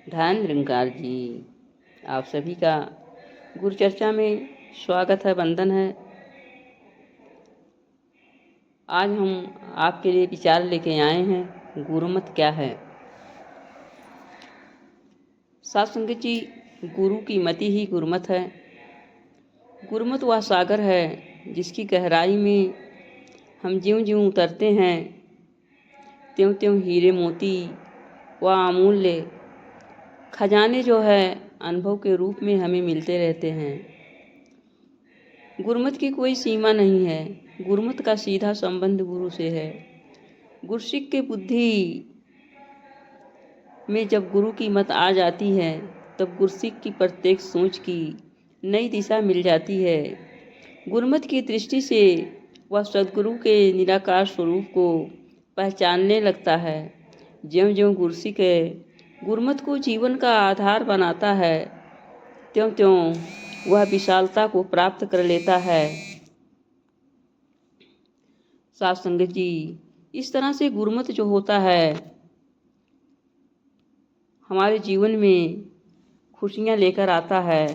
धन निरंकार जी, आप सभी का गुरु चर्चा में स्वागत है, वंदन है। आज हम आपके लिए विचार लेके आए हैं, गुरुमत क्या है। साथ संगत जी, गुरु की मति ही गुरुमत है। गुरुमत वह सागर है जिसकी गहराई में हम ज्यों ज्यों उतरते हैं त्यों त्यों हीरे मोती व अमूल्य खजाने जो है अनुभव के रूप में हमें मिलते रहते हैं। गुरुमत की कोई सीमा नहीं है। गुरुमत का सीधा संबंध गुरु से है। गुरसिक के बुद्धि में जब गुरु की मत आ जाती है तब गुरसिक की प्रत्येक सोच की नई दिशा मिल जाती है। गुरुमत की दृष्टि से वह सद्गुरु के निराकार स्वरूप को पहचानने लगता है। ज्यों ज्यों गुरसिक गुरुमत को जीवन का आधार बनाता है त्यों त्यों वह विशालता को प्राप्त कर लेता है। साथ संगत जी, इस तरह से गुरुमत जो होता है हमारे जीवन में खुशियाँ लेकर आता है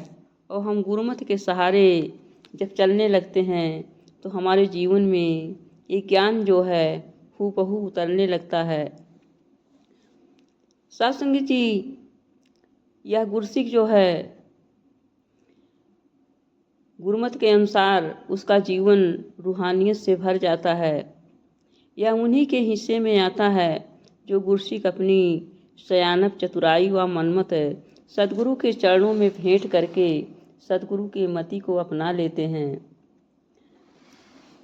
और हम गुरुमत के सहारे जब चलने लगते हैं तो हमारे जीवन में ये ज्ञान जो है हूबहू उतरने लगता है। साथ संगत जी, यह गुरसिक जो है गुरुमत के अनुसार उसका जीवन रूहानियत से भर जाता है। यह उन्हीं के हिस्से में आता है जो गुरसिक अपनी सयानप चतुराई व मनमत सद्गुरु के चरणों में भेंट करके सद्गुरु के मति को अपना लेते हैं।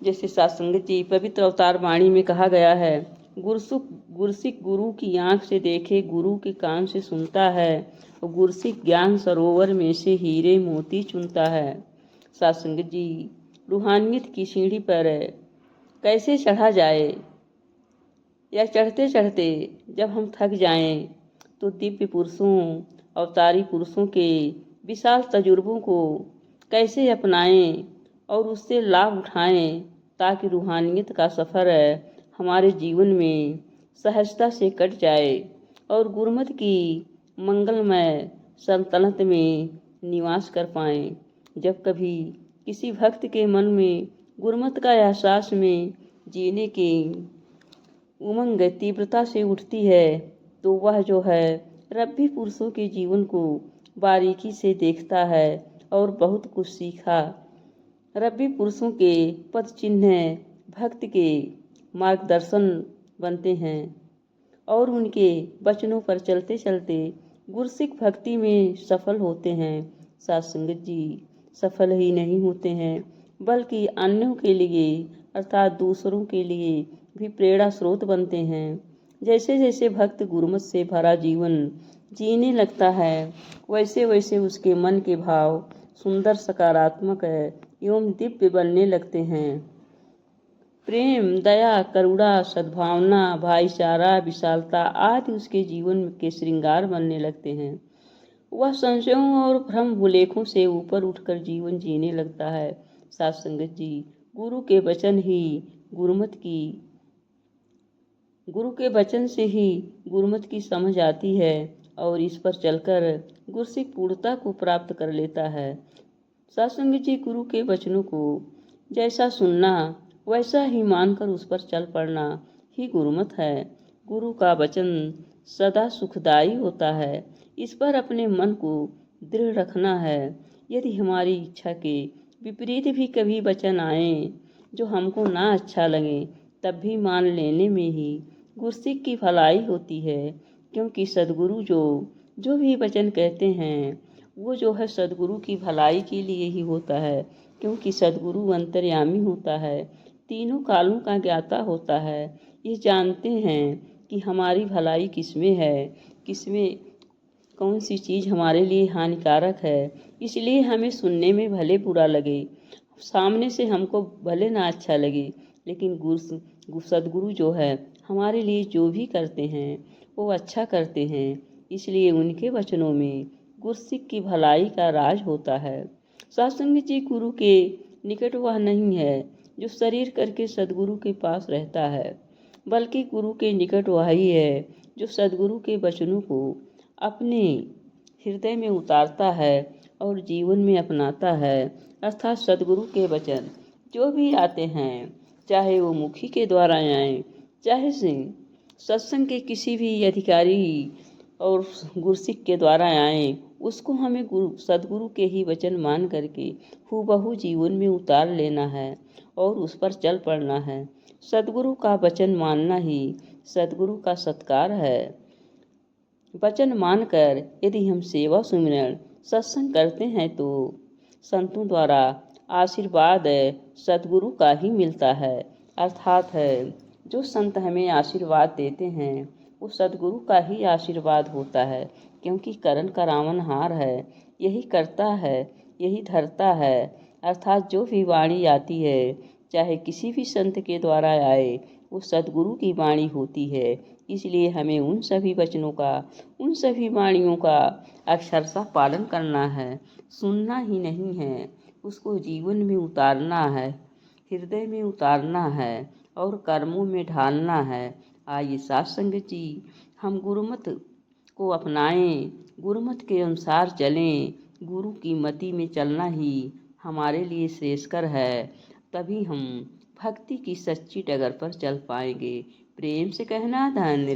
जैसे सत्संगत जी पवित्र अवतार वाणी में कहा गया है, गुरसिक गुरु की आंख से देखे, गुरु के कान से सुनता है और गुरसिक ज्ञान सरोवर में से हीरे मोती चुनता है। सत्संगत जी, रूहानियत की सीढ़ी पर कैसे चढ़ा जाए या चढ़ते चढ़ते जब हम थक जाएं तो दिव्य पुरुषों अवतारी पुरुषों के विशाल तजुर्बों को कैसे अपनाएं और उससे लाभ उठाएं ताकि रूहानियत का सफ़र हमारे जीवन में सहजता से कट जाए और गुरुमत की मंगलमय सल्तनत में निवास कर पाएं। जब कभी किसी भक्त के मन में गुरुमत का एहसास में जीने की उमंग तीव्रता से उठती है तो वह जो है रब्बी पुरुषों के जीवन को बारीकी से देखता है और बहुत कुछ सीखा। रब्बी पुरुषों के पद चिन्ह भक्त के मार्गदर्शन बनते हैं और उनके वचनों पर चलते चलते गुरसिक भक्ति में सफल होते हैं। सत्संगत जी, सफल ही नहीं होते हैं बल्कि अन्यों के लिए अर्थात दूसरों के लिए भी प्रेरणा स्रोत बनते हैं। जैसे जैसे भक्त गुरुमत से भरा जीवन जीने लगता है वैसे वैसे उसके मन के भाव सुंदर, सकारात्मक एवं दिव्य बनने लगते हैं। प्रेम, दया, करुणा, सद्भावना, भाईचारा, विशालता आदि उसके जीवन के श्रृंगार बनने लगते हैं। वह संशयों और भ्रम भुलेखों से ऊपर उठकर जीवन जीने लगता है। साथ संगत जी, गुरु के वचन से ही गुरुमत की समझ आती है और इस पर चलकर गुरसिक पूर्णता को प्राप्त कर लेता है। सत्संग जी, गुरु के वचनों को जैसा सुनना वैसा ही मानकर उस पर चल पड़ना ही गुरुमत है। गुरु का वचन सदा सुखदायी होता है। इस पर अपने मन को दृढ़ रखना है। यदि हमारी इच्छा के विपरीत भी कभी वचन आए जो हमको ना अच्छा लगे तब भी मान लेने में ही गुरसिक की भलाई होती है, क्योंकि सद्गुरु जो भी वचन कहते हैं वो जो है सद्गुरु की भलाई के लिए ही होता है, क्योंकि सद्गुरु अंतर्यामी होता है, तीनों कालों का ज्ञाता होता है। ये जानते हैं कि हमारी भलाई किसमें है, किसमें कौन सी चीज़ हमारे लिए हानिकारक है। इसलिए हमें सुनने में भले बुरा लगे, सामने से हमको भले ना अच्छा लगे, लेकिन सद्गुरु जो है हमारे लिए जो भी करते हैं वो अच्छा करते हैं। इसलिए उनके वचनों में गुरसिक की भलाई का राज होता है। सत्संग जी, गुरु के निकट वह नहीं है जो शरीर करके सद्गुरु के पास रहता है, बल्कि गुरु के निकट वही है जो सद्गुरु के वचनों को अपने हृदय में उतारता है और जीवन में अपनाता है। अर्थात सदगुरु के वचन जो भी आते हैं, चाहे वो मुखी के द्वारा आए, चाहे से सत्संग के किसी भी अधिकारी और गुरसिक के द्वारा आए, उसको हमें सदगुरु के ही वचन मान करके हूबहू जीवन में उतार लेना है और उस पर चल पड़ना है। सदगुरु का वचन मानना ही सदगुरु का सत्कार है। वचन मानकर यदि हम सेवा सुमिरन सत्संग करते हैं तो संतों द्वारा आशीर्वाद सदगुरु का ही मिलता है। अर्थात है जो संत हमें आशीर्वाद देते हैं वो सदगुरु का ही आशीर्वाद होता है, क्योंकि करण का रावण हार है, यही करता है, यही धरता है। अर्थात जो भी वाणी आती है, चाहे किसी भी संत के द्वारा आए, वो सदगुरु की वाणी होती है। इसलिए हमें उन सभी वचनों का, उन सभी वाणियों का अक्षरशः पालन करना है। सुनना ही नहीं है, उसको जीवन में उतारना है, हृदय में उतारना है और कर्मों में ढालना है। आइए साथ संगत जी, हम गुरुमत को अपनाएं, गुरुमत के अनुसार चलें। गुरु की मति में चलना ही हमारे लिए श्रेयस्कर है। तभी हम भक्ति की सच्ची डगर पर चल पाएंगे। प्रेम से कहना धन्य।